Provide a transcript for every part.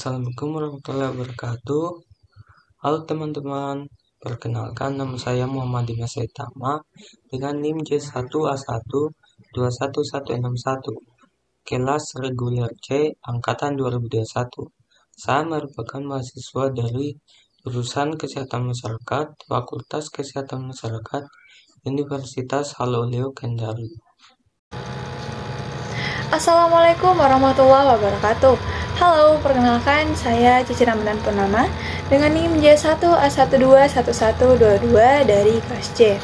Assalamualaikum warahmatullahi wabarakatuh. Halo teman-teman, perkenalkan nama saya Muhammad Dimas Saitama dengan NIM J1A1211161, kelas reguler C angkatan 2021. Saya merupakan mahasiswa dari jurusan Kesehatan Masyarakat, Fakultas Kesehatan Masyarakat, Universitas Haloleo Kendari. Assalamualaikum warahmatullahi wabarakatuh. Halo, perkenalkan saya Cici Ramadan Purnama dengan NIM J1A121122 dari kelas C.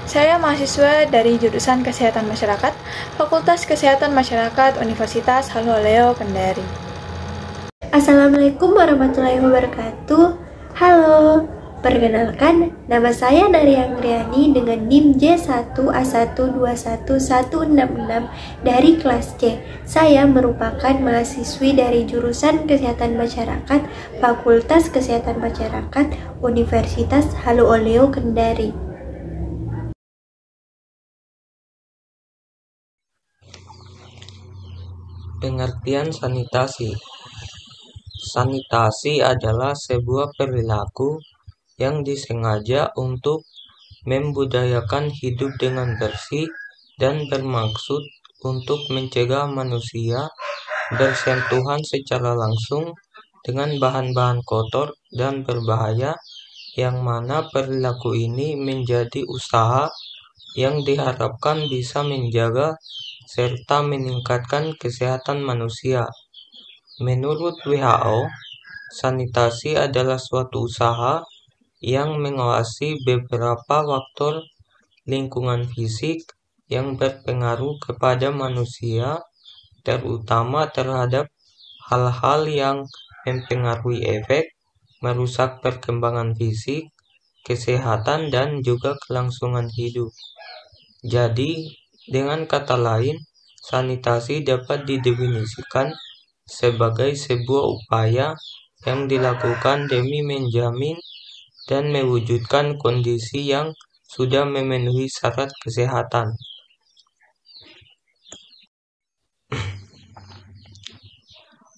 Saya mahasiswa dari jurusan Kesehatan Masyarakat, Fakultas Kesehatan Masyarakat, Universitas Haloleo Kendari. Assalamualaikum warahmatullahi wabarakatuh. Halo, perkenalkan nama saya Naria Angriani dengan NIM J1A1211166 dari kelas C. Saya merupakan mahasiswi dari jurusan Kesehatan Masyarakat, Fakultas Kesehatan Masyarakat, Universitas Haloleo Kendari. Pengertian sanitasi. Sanitasi adalah sebuah perilaku yang disengaja untuk membudayakan hidup dengan bersih dan bermaksud untuk mencegah manusia bersentuhan secara langsung dengan bahan-bahan kotor dan berbahaya, yang mana perilaku ini menjadi usaha yang diharapkan bisa menjaga serta meningkatkan kesehatan manusia. Menurut WHO, sanitasi adalah suatu usaha yang mengawasi beberapa faktor lingkungan fisik yang berpengaruh kepada manusia, terutama terhadap hal-hal yang mempengaruhi efek, merusak perkembangan fisik, kesehatan, dan juga kelangsungan hidup. Jadi, dengan kata lain, sanitasi dapat didefinisikan sebagai sebuah upaya yang dilakukan demi menjamin dan mewujudkan kondisi yang sudah memenuhi syarat kesehatan.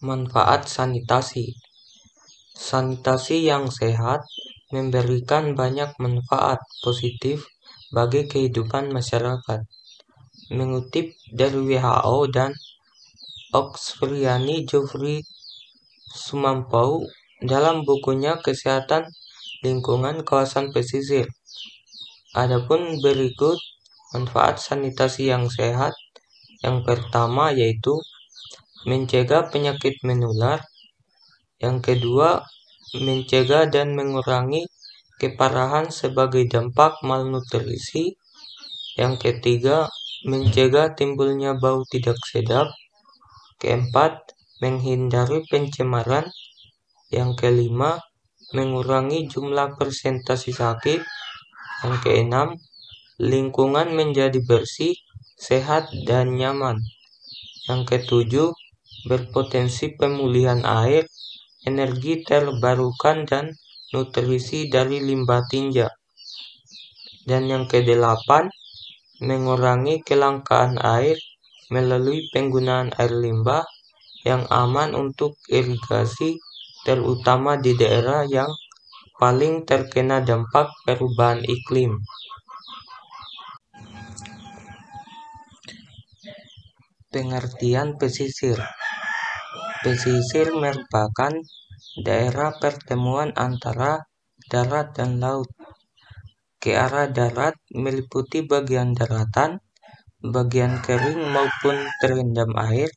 Manfaat sanitasi. Sanitasi yang sehat memberikan banyak manfaat positif bagi kehidupan masyarakat. Mengutip dari WHO dan Oxfriani Geoffrey Sumampau dalam bukunya Kesehatan Lingkungan Kawasan Pesisir. Adapun berikut manfaat sanitasi yang sehat. Yang pertama yaitu mencegah penyakit menular. Yang kedua, mencegah dan mengurangi keparahan sebagai dampak malnutrisi. Yang ketiga, mencegah timbulnya bau tidak sedap. Keempat, menghindari pencemaran. Yang kelima, mengurangi jumlah persentase sakit. Yang keenam, lingkungan menjadi bersih, sehat, dan nyaman. Yang ketujuh, berpotensi pemulihan air, energi terbarukan, dan nutrisi dari limbah tinja. Dan yang kedelapan, mengurangi kelangkaan air melalui penggunaan air limbah yang aman untuk irigasi, terutama di daerah yang paling terkena dampak perubahan iklim. Pengertian pesisir. Pesisir merupakan daerah pertemuan antara darat dan laut. Ke arah darat meliputi bagian daratan, bagian kering maupun terendam air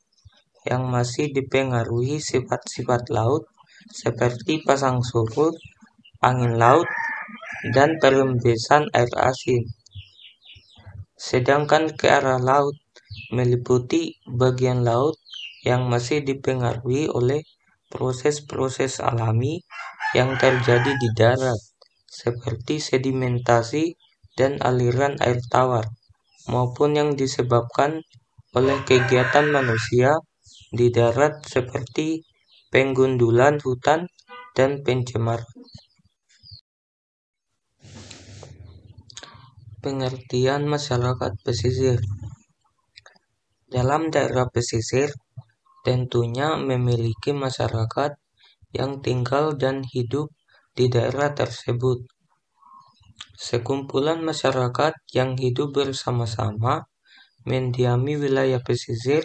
yang masih dipengaruhi sifat-sifat laut seperti pasang surut, angin laut, dan perembesan air asin. Sedangkan ke arah laut meliputi bagian laut yang masih dipengaruhi oleh proses-proses alami yang terjadi di darat, seperti sedimentasi dan aliran air tawar, maupun yang disebabkan oleh kegiatan manusia di darat seperti penggundulan hutan dan pencemaran. Pengertian masyarakat pesisir. Dalam daerah pesisir tentunya memiliki masyarakat yang tinggal dan hidup di daerah tersebut. Sekumpulan masyarakat yang hidup bersama-sama mendiami wilayah pesisir,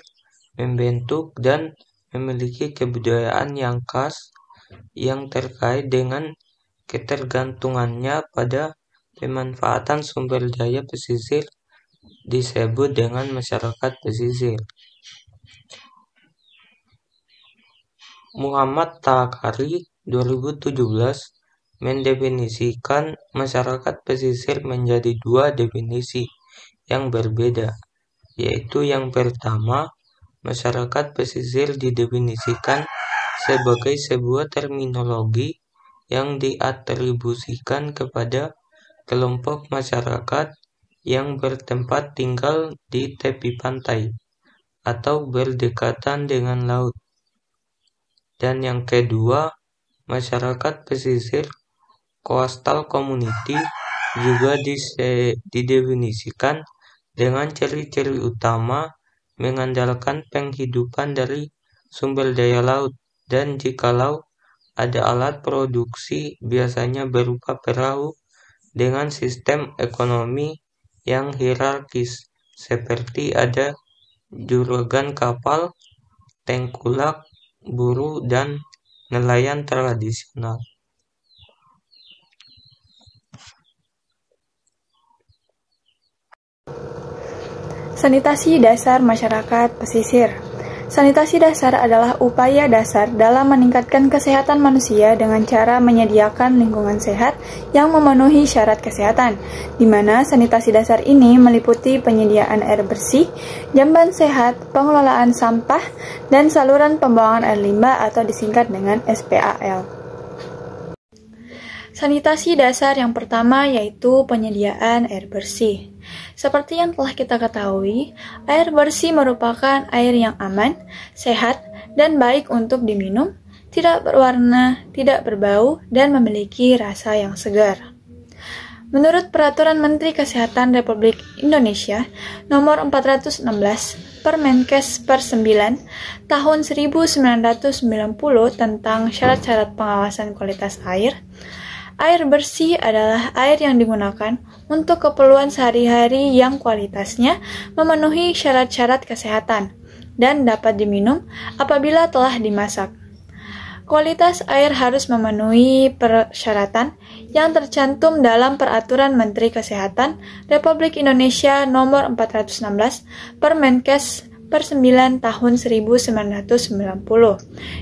membentuk dan memiliki kebudayaan yang khas yang terkait dengan ketergantungannya pada pemanfaatan sumber daya pesisir disebut dengan masyarakat pesisir. Muhammad Taakari 2017 mendefinisikan masyarakat pesisir menjadi dua definisi yang berbeda, yaitu yang pertama, masyarakat pesisir didefinisikan sebagai sebuah terminologi yang diatribusikan kepada kelompok masyarakat yang bertempat tinggal di tepi pantai atau berdekatan dengan laut. Dan yang kedua, masyarakat pesisir coastal community juga didefinisikan dengan ciri-ciri utama mengandalkan penghidupan dari sumber daya laut, dan jikalau ada alat produksi biasanya berupa perahu dengan sistem ekonomi yang hierarkis, seperti ada juragan kapal, tengkulak, buruh, dan nelayan tradisional. Sanitasi dasar masyarakat pesisir. Sanitasi dasar adalah upaya dasar dalam meningkatkan kesehatan manusia dengan cara menyediakan lingkungan sehat yang memenuhi syarat kesehatan, di mana sanitasi dasar ini meliputi penyediaan air bersih, jamban sehat, pengelolaan sampah, dan saluran pembuangan air limbah atau disingkat dengan SPAL. Sanitasi dasar yang pertama yaitu penyediaan air bersih. Seperti yang telah kita ketahui, air bersih merupakan air yang aman, sehat, dan baik untuk diminum, tidak berwarna, tidak berbau, dan memiliki rasa yang segar. Menurut Peraturan Menteri Kesehatan Republik Indonesia Nomor 416 Permenkes per 9 Tahun 1990 tentang syarat-syarat pengawasan kualitas air, air bersih adalah air yang digunakan untuk keperluan sehari-hari yang kualitasnya memenuhi syarat-syarat kesehatan dan dapat diminum apabila telah dimasak. Kualitas air harus memenuhi persyaratan yang tercantum dalam Peraturan Menteri Kesehatan Republik Indonesia Nomor 416 Permenkes per 9 tahun 1990,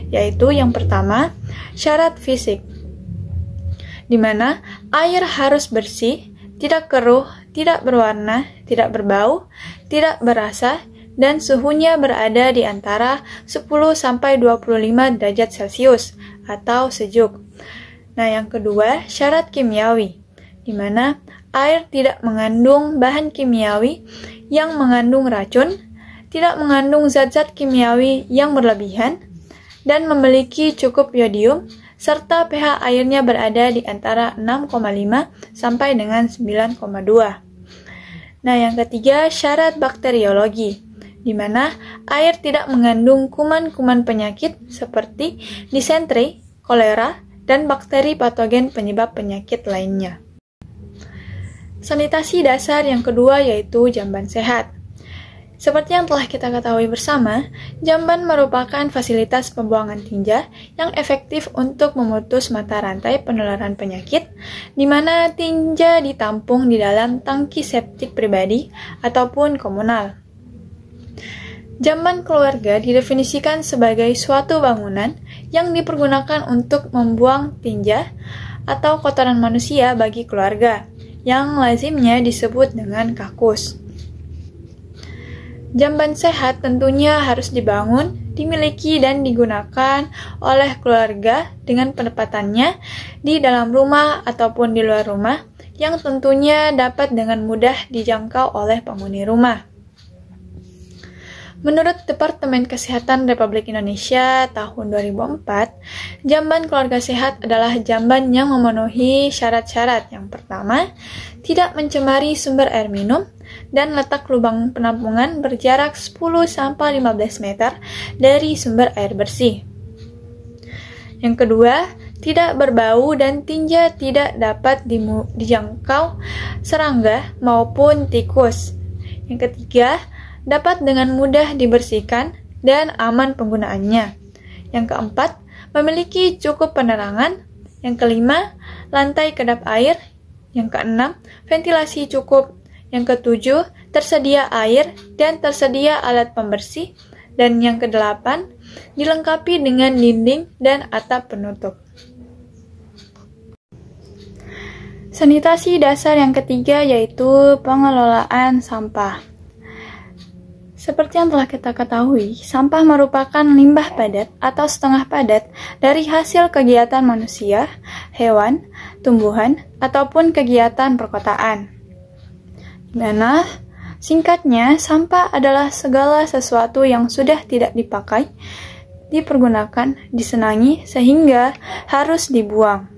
yaitu yang pertama, syarat fisik, di mana air harus bersih, tidak keruh, tidak berwarna, tidak berbau, tidak berasa, dan suhunya berada di antara 10-25 derajat Celcius atau sejuk. Nah, yang kedua, syarat kimiawi, di mana air tidak mengandung bahan kimiawi yang mengandung racun, tidak mengandung zat-zat kimiawi yang berlebihan, dan memiliki cukup yodium, serta pH airnya berada di antara 6,5 sampai dengan 9,2. Nah, yang ketiga, syarat bakteriologi, di mana air tidak mengandung kuman-kuman penyakit seperti disentri, kolera, dan bakteri patogen penyebab penyakit lainnya. Sanitasi dasar yang kedua yaitu jamban sehat. Seperti yang telah kita ketahui bersama, jamban merupakan fasilitas pembuangan tinja yang efektif untuk memutus mata rantai penularan penyakit, di mana tinja ditampung di dalam tangki septik pribadi ataupun komunal. Jamban keluarga didefinisikan sebagai suatu bangunan yang dipergunakan untuk membuang tinja atau kotoran manusia bagi keluarga, yang lazimnya disebut dengan kakus. Jamban sehat tentunya harus dibangun, dimiliki, dan digunakan oleh keluarga dengan penempatannya di dalam rumah ataupun di luar rumah, yang tentunya dapat dengan mudah dijangkau oleh penghuni rumah. Menurut Departemen Kesehatan Republik Indonesia tahun 2004, jamban keluarga sehat adalah jamban yang memenuhi syarat-syarat. Yang pertama, tidak mencemari sumber air minum, dan letak lubang penampungan berjarak 10-15 meter dari sumber air bersih. Yang kedua, tidak berbau dan tinja tidak dapat dijangkau serangga maupun tikus. Yang ketiga, dapat dengan mudah dibersihkan dan aman penggunaannya. Yang keempat, memiliki cukup penerangan. Yang kelima, lantai kedap air. Yang keenam, ventilasi cukup. Yang ketujuh, tersedia air dan tersedia alat pembersih. Dan yang kedelapan, dilengkapi dengan dinding dan atap penutup. Sanitasi dasar yang ketiga yaitu pengelolaan sampah. Seperti yang telah kita ketahui, sampah merupakan limbah padat atau setengah padat dari hasil kegiatan manusia, hewan, tumbuhan, ataupun kegiatan perkotaan. Dimana, singkatnya, sampah adalah segala sesuatu yang sudah tidak dipakai, dipergunakan, disenangi, sehingga harus dibuang.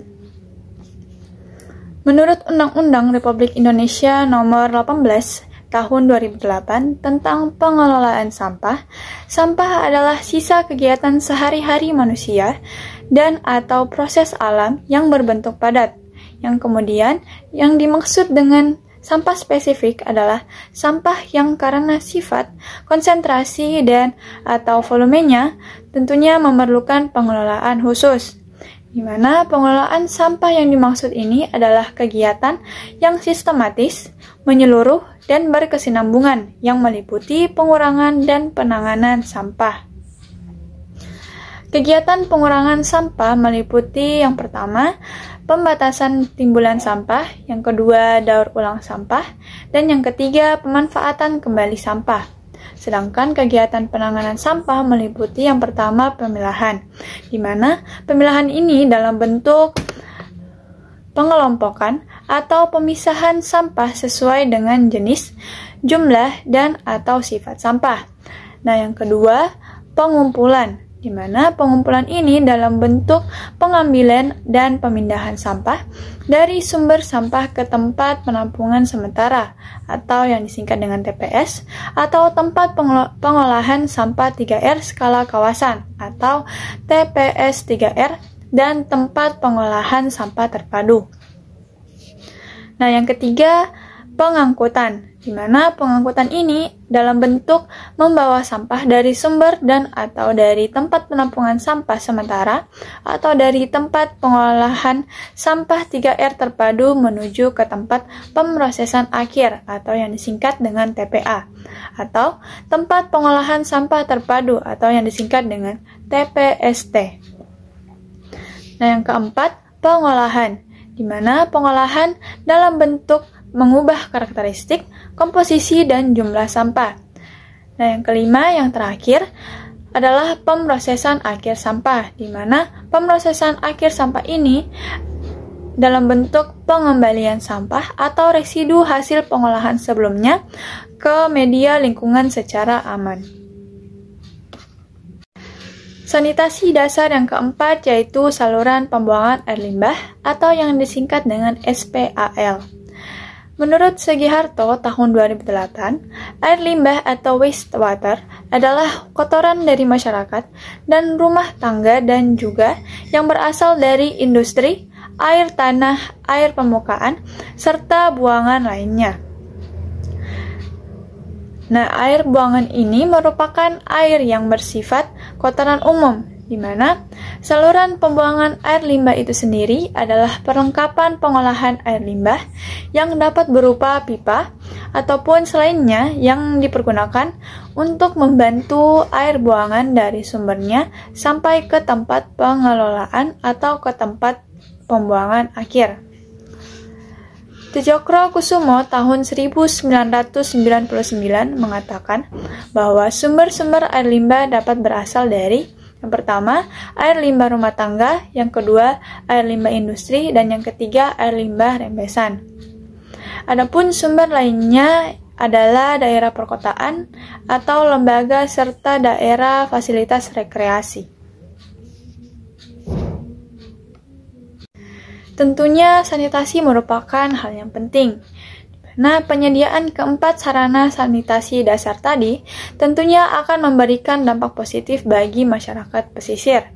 Menurut Undang-Undang Republik Indonesia Nomor 18 Tahun 2008 tentang pengelolaan sampah, sampah adalah sisa kegiatan sehari-hari manusia dan atau proses alam yang berbentuk padat, yang kemudian yang dimaksud dengan sampah spesifik adalah sampah yang karena sifat, konsentrasi, dan atau volumenya tentunya memerlukan pengelolaan khusus. Di mana pengelolaan sampah yang dimaksud ini adalah kegiatan yang sistematis, menyeluruh, dan berkesinambungan yang meliputi pengurangan dan penanganan sampah. Kegiatan pengurangan sampah meliputi yang pertama, pembatasan timbulan sampah, yang kedua, daur ulang sampah, dan yang ketiga, pemanfaatan kembali sampah. Sedangkan kegiatan penanganan sampah meliputi yang pertama, pemilahan, di mana pemilahan ini dalam bentuk pengelompokan atau pemisahan sampah sesuai dengan jenis, jumlah, dan atau sifat sampah. Nah, yang kedua, pengumpulan, di mana pengumpulan ini dalam bentuk pengambilan dan pemindahan sampah dari sumber sampah ke tempat penampungan sementara atau yang disingkat dengan TPS atau tempat pengolahan sampah 3R skala kawasan atau TPS 3R dan tempat pengolahan sampah terpadu. Nah, yang ketiga, pengangkutan, di mana pengangkutan ini dalam bentuk membawa sampah dari sumber dan atau dari tempat penampungan sampah sementara atau dari tempat pengolahan sampah 3R terpadu menuju ke tempat pemrosesan akhir atau yang disingkat dengan TPA atau tempat pengolahan sampah terpadu atau yang disingkat dengan TPST. Nah, yang keempat, pengolahan, di mana pengolahan dalam bentuk mengubah karakteristik, komposisi, dan jumlah sampah. Nah, yang kelima, yang terakhir, adalah pemrosesan akhir sampah, di mana pemrosesan akhir sampah ini dalam bentuk pengembalian sampah atau residu hasil pengolahan sebelumnya ke media lingkungan secara aman. Sanitasi dasar yang keempat yaitu saluran pembuangan air limbah atau yang disingkat dengan SPAL. Menurut Sugiharto tahun 2008, air limbah atau wastewater adalah kotoran dari masyarakat dan rumah tangga dan juga yang berasal dari industri, air tanah, air permukaan, serta buangan lainnya. Nah, air buangan ini merupakan air yang bersifat kotoran umum, di mana saluran pembuangan air limbah itu sendiri adalah perlengkapan pengolahan air limbah yang dapat berupa pipa ataupun selainnya yang dipergunakan untuk membantu air buangan dari sumbernya sampai ke tempat pengelolaan atau ke tempat pembuangan akhir. Tejokro Kusumo tahun 1999 mengatakan bahwa sumber-sumber air limbah dapat berasal dari yang pertama, air limbah rumah tangga, yang kedua, air limbah industri, dan yang ketiga, air limbah rembesan. Adapun sumber lainnya adalah daerah perkotaan atau lembaga serta daerah fasilitas rekreasi. Tentunya sanitasi merupakan hal yang penting, Nah, penyediaan keempat sarana sanitasi dasar tadi tentunya akan memberikan dampak positif bagi masyarakat pesisir.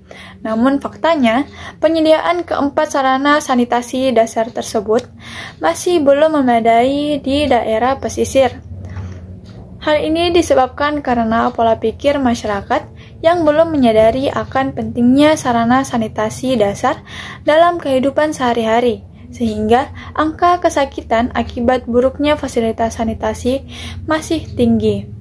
Namun faktanya, penyediaan keempat sarana sanitasi dasar tersebut masih belum memadai di daerah pesisir. Hal ini disebabkan karena pola pikir masyarakat yang belum menyadari akan pentingnya sarana sanitasi dasar dalam kehidupan sehari-hari, sehingga angka kesakitan akibat buruknya fasilitas sanitasi masih tinggi.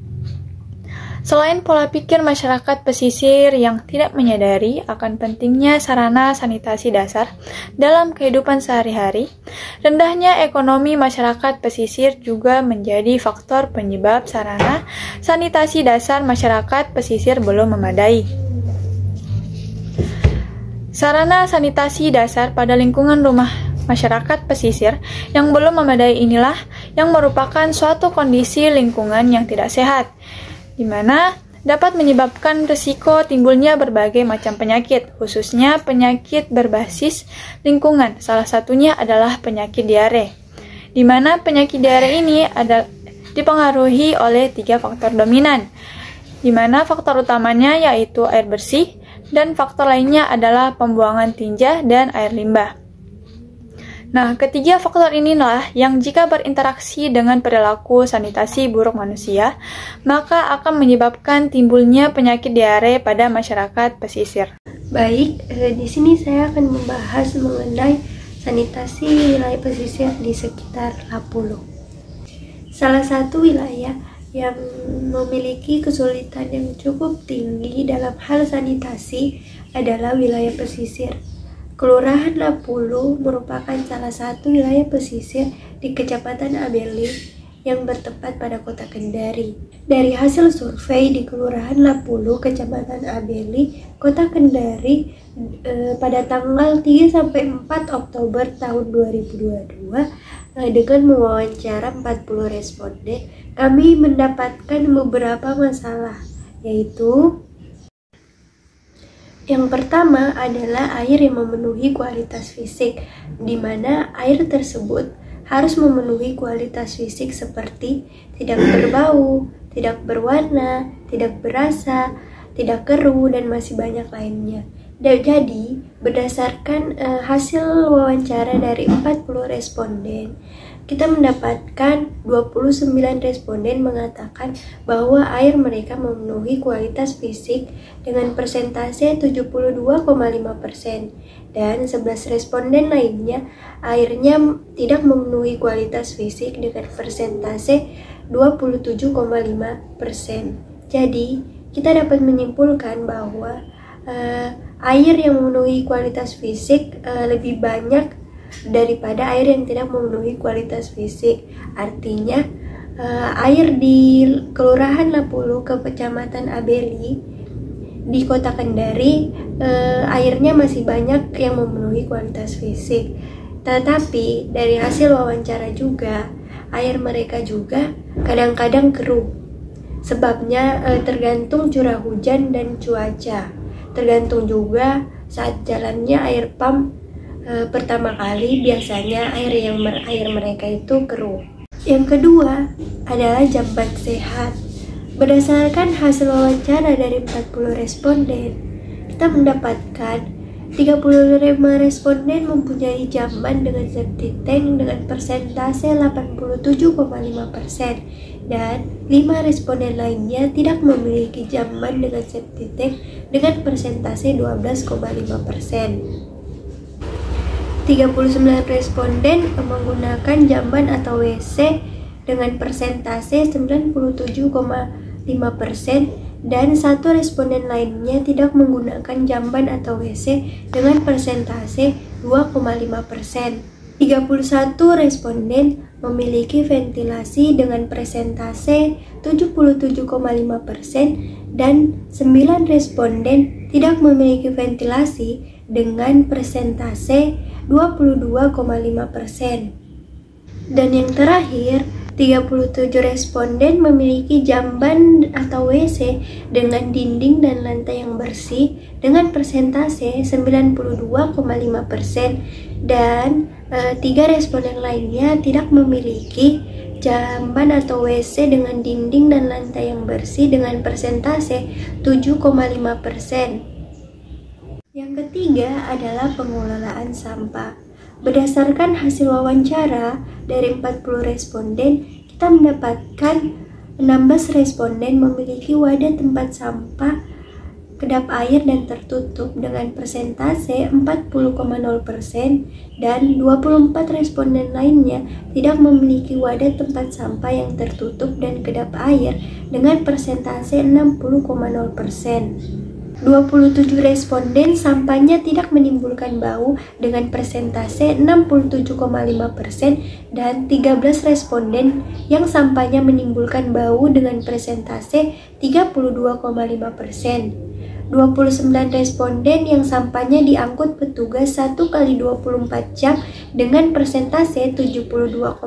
Selain pola pikir masyarakat pesisir yang tidak menyadari akan pentingnya sarana sanitasi dasar dalam kehidupan sehari-hari, rendahnya ekonomi masyarakat pesisir juga menjadi faktor penyebab sarana sanitasi dasar masyarakat pesisir belum memadai. Sarana sanitasi dasar pada lingkungan rumah masyarakat pesisir yang belum memadai inilah yang merupakan suatu kondisi lingkungan yang tidak sehat, di mana dapat menyebabkan risiko timbulnya berbagai macam penyakit, khususnya penyakit berbasis lingkungan. Salah satunya adalah penyakit diare, di mana penyakit diare ini dipengaruhi oleh 3 faktor dominan, di mana faktor utamanya yaitu air bersih, dan faktor lainnya adalah pembuangan tinja dan air limbah. Nah, ketiga faktor inilah yang jika berinteraksi dengan perilaku sanitasi buruk manusia, maka akan menyebabkan timbulnya penyakit diare pada masyarakat pesisir. Baik, di sini saya akan membahas mengenai sanitasi wilayah pesisir di sekitar Lapulu. Salah satu wilayah yang memiliki kesulitan yang cukup tinggi dalam hal sanitasi adalah wilayah pesisir. Kelurahan Lapulu merupakan salah satu wilayah pesisir di Kecamatan Abeli yang bertempat pada Kota Kendari. Dari hasil survei di Kelurahan Lapulu, Kecamatan Abeli, Kota Kendari pada tanggal 3-4 Oktober tahun 2022 dengan mewawancara 40 responden, kami mendapatkan beberapa masalah, yaitu yang pertama adalah air yang memenuhi kualitas fisik, di mana air tersebut harus memenuhi kualitas fisik seperti tidak berbau, tidak berwarna, tidak berasa, tidak keruh, dan masih banyak lainnya. Jadi, berdasarkan hasil wawancara dari 40 responden, kita mendapatkan 29 responden mengatakan bahwa air mereka memenuhi kualitas fisik dengan persentase 72,5%, dan 11 responden lainnya airnya tidak memenuhi kualitas fisik dengan persentase 27,5%. Jadi, kita dapat menyimpulkan bahwa air yang memenuhi kualitas fisik lebih banyak daripada air yang tidak memenuhi kualitas fisik. Artinya air di Kelurahan Lapulu, Kecamatan Abeli di Kota Kendari, airnya masih banyak yang memenuhi kualitas fisik. Tetapi dari hasil wawancara juga, air mereka juga kadang-kadang keruh. Sebabnya tergantung curah hujan dan cuaca. Tergantung juga saat jalannya air pump pertama kali, biasanya air mereka itu keruh. Yang kedua adalah jamban sehat. Berdasarkan hasil wawancara dari 40 responden, kita mendapatkan 35 responden mempunyai jamban dengan septic tank dengan persentase 87,5%, dan 5 responden lainnya tidak memiliki jamban dengan septic tank dengan persentase 12,5%. 39 responden menggunakan jamban atau WC dengan persentase 97,5%, dan 1 responden lainnya tidak menggunakan jamban atau WC dengan persentase 2,5%. 31 responden memiliki ventilasi dengan persentase 77,5%, dan 9 responden tidak memiliki ventilasi dengan persentase 22,5%. Dan yang terakhir, 37 responden memiliki jamban atau WC dengan dinding dan lantai yang bersih dengan persentase 92,5%, dan 3 responden lainnya tidak memiliki jamban atau WC dengan dinding dan lantai yang bersih dengan persentase 7,5%. Yang ketiga adalah pengelolaan sampah. Berdasarkan hasil wawancara dari 40 responden, kita mendapatkan 16 responden memiliki wadah tempat sampah kedap air dan tertutup dengan persentase 40,0% dan 24 responden lainnya tidak memiliki wadah tempat sampah yang tertutup dan kedap air dengan persentase 60,0%. 27 responden sampahnya tidak menimbulkan bau dengan persentase 67,5% dan 13 responden yang sampahnya menimbulkan bau dengan persentase 32,5%. 29 responden yang sampahnya diangkut petugas 1 kali 24 jam dengan persentase 72,5%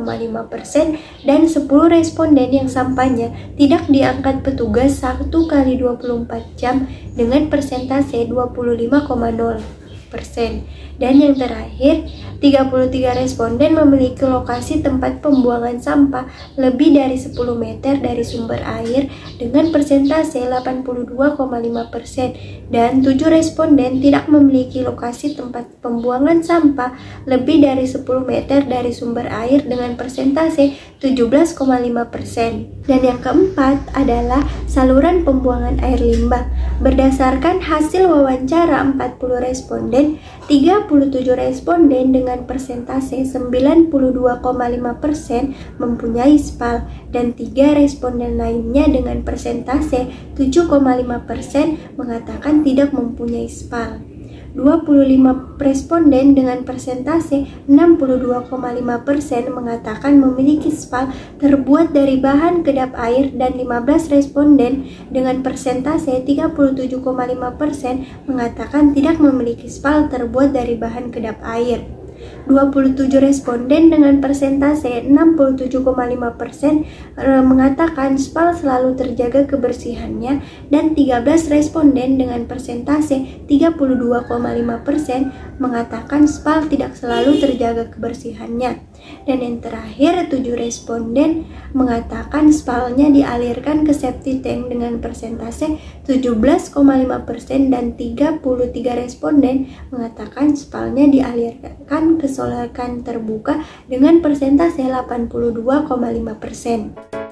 dan 10 responden yang sampahnya tidak diangkat petugas 1 kali 24 jam dengan persentase 25,0%. Dan yang terakhir, 33 responden memiliki lokasi tempat pembuangan sampah lebih dari 10 meter dari sumber air dengan persentase 82,5% dan 7 responden tidak memiliki lokasi tempat pembuangan sampah lebih dari 10 meter dari sumber air dengan persentase 17,5%. Dan yang keempat adalah saluran pembuangan air limbah. Berdasarkan hasil wawancara 40 responden, 37 responden dengan persentase 92,5% mempunyai SPAL dan 3 responden lainnya dengan persentase 7,5% mengatakan tidak mempunyai SPAL. 25 responden dengan persentase 62,5% mengatakan memiliki SPAL terbuat dari bahan kedap air dan 15 responden dengan persentase 37,5% mengatakan tidak memiliki SPAL terbuat dari bahan kedap air. 27 responden dengan persentase 67,5% mengatakan SPAL selalu terjaga kebersihannya dan 13 responden dengan persentase 32,5% mengatakan SPAL tidak selalu terjaga kebersihannya. Dan yang terakhir, 7 responden mengatakan SPAL-nya dialirkan ke septic tank dengan persentase 17,5% dan 33 responden mengatakan SPAL-nya dialirkan ke selokan terbuka dengan persentase 82,5%.